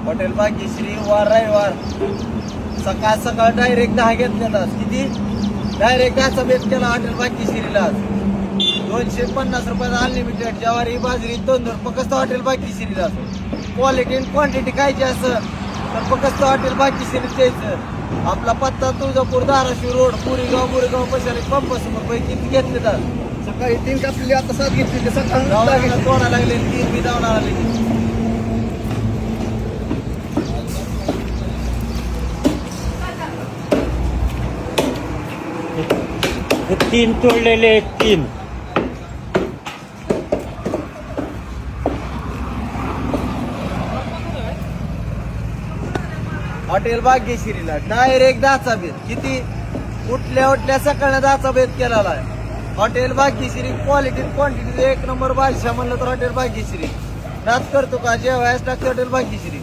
Hotel Bhagyashree वार रविवार सकाळ सकाळ डायरेक्ट 10 घेतल्यात. किती डायरेक्ट 10चा बेत केला हॉटेल भाग्यश्रीला. 250 रुपयाचा अनलिमिटेड ज्वारी बाजरी तांदूळ फक्त हॉटेल भाग्यश्रीला. क्वालिटी आणि क्वांटिटी खायची असं तर फक्त हॉटेल भाग्यश्रीच यायचं. आपला पत्ता तुळजापूर धाराशिव रोड मुरेगाव पैशाने 50 पैकी घेतले तर सकाळी 3 कापलेली आता 7 घेतली. सकाळी तोडा लागले 3 बी जाऊन आले. हे 3 तोडलेले आहेत 3. हॉटेल भाग्यश्रीला डायरेक्ट 10चा बेत. किती उठल्या सकाळी 10चा बेत केलेला आहे. Hotel Bhagyashree quality quantity 1 number बादशाह म्हणलं तर हॉटेल भाग्यश्री. नाच करतो का जेवायच टाकतो हॉटेल भाग्यश्री.